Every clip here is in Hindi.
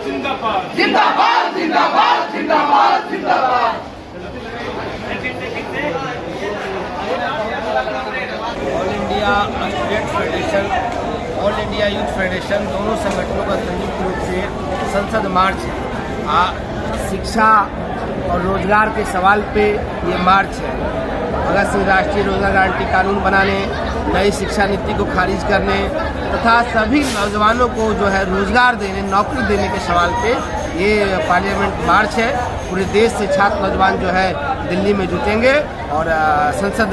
जिंदाबाद जिंदाबाद जिंदाबाद जिंदाबाद। All India student federation, all India youth federation दोनों संगठनों का संयुक्त रूप से संसद मार्च शिक्षा और रोजगार के सवाल पे ये मार्च है। भगत सिंह राष्ट्रीय रोजगार गारंटी कानून बनाने, नई शिक्षा नीति को खारिज करने तथा सभी नौजवानों को जो है रोजगार देने, नौकरी देने के सवाल पे ये पार्लियामेंट मार्च है। पूरे देश से छात्र नौजवान जो है दिल्ली में जुटेंगे और संसद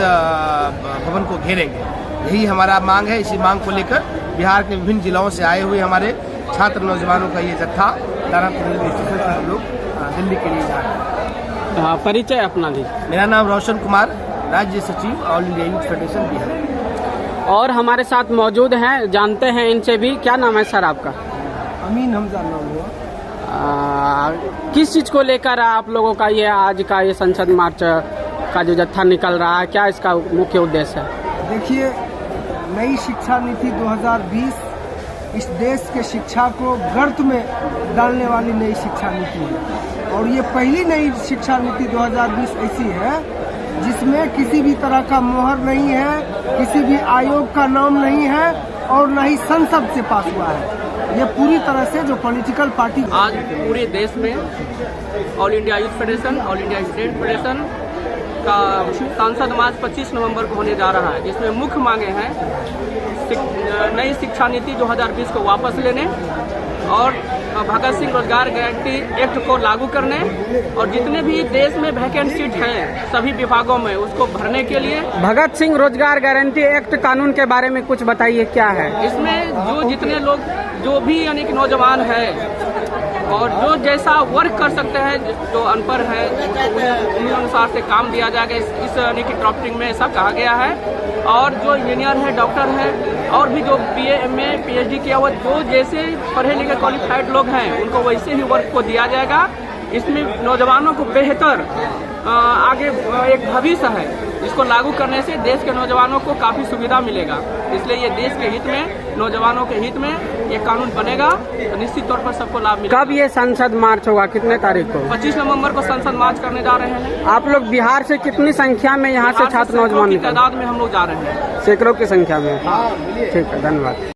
भवन को घेरेंगे। यही हमारा मांग है। इसी मांग को लेकर बिहार के विभिन्न जिलों से आए हुए हमारे छात्र नौजवानों का ये जत्था दानापुर रेलवे स्टेशन से हम लोग दिल्ली के लिए जा रहे हैं। परिचय अपना दी। मेरा नाम रोशन कुमार, राज्य सचिव all India youth federation Bihar. और हमारे साथ मौजूद हैं, जानते हैं इनसे भी। क्या नाम है सर आपका? अमीन हमजा नाम हुआ। किस चीज को लेकर आप लोगों का ये आज का ये संसद मार्च का जो जत्था निकल रहा है, क्या इसका मुख्य उद्देश्य है? देखिए, नई शिक्षा नीति 2020 इस देश के शिक्षा को गर्त में डालने वाली नई शिक्षा नीति है। और ये पहली नई शिक्षा नीति 2020 ऐसी है जिसमें किसी भी तरह का मोहर नहीं है, किसी भी आयोग का नाम नहीं है और न ही संसद से पास हुआ है। ये पूरी तरह से जो पॉलिटिकल पार्टी आज पूरे देश में all India youth federation, all India student federation का सांसद मार्च 25 नवंबर को होने जा रहा है, जिसमें मुख्य मांगे हैं नई शिक्षा नीति 2020 को वापस लेने और भगत सिंह रोजगार गारंटी एक्ट को लागू करने और जितने भी देश में वैकेंट सीट हैं सभी विभागों में उसको भरने के लिए। भगत सिंह रोजगार गारंटी एक्ट कानून के बारे में कुछ बताइए, क्या है इसमें? जो जितने लोग जो भी यानी कि नौजवान है और जो जैसा वर्क कर सकते हैं, जो अनपढ़ है उन्हीं अनुसार से काम दिया जाएगा। इस यानी कि ड्राफ्टिंग में ऐसा कहा गया है। और जो इंजीनियर है, डॉक्टर है और भी जो BA, MA, PhD किया हुआ जो जैसे पढ़े लिखे क्वालिफाइड लोग हैं उनको वैसे ही वर्क को दिया जाएगा। इसमें नौजवानों को बेहतर आगे एक भविष्य है, जिसको लागू करने से देश के नौजवानों को काफ़ी सुविधा मिलेगा। इसलिए ये देश के हित में, नौजवानों के हित में ये कानून बनेगा तो निश्चित तौर पर सबको लाभ मिलेगा। कब ये संसद मार्च होगा, कितने तारीख को? 25 नवंबर को संसद मार्च करने जा रहे हैं। आप लोग बिहार से कितनी संख्या में यहाँ से छात्र नौजवान की तादाद में हम लोग जा रहे हैं? सैकड़ों की संख्या में। ठीक है, धन्यवाद।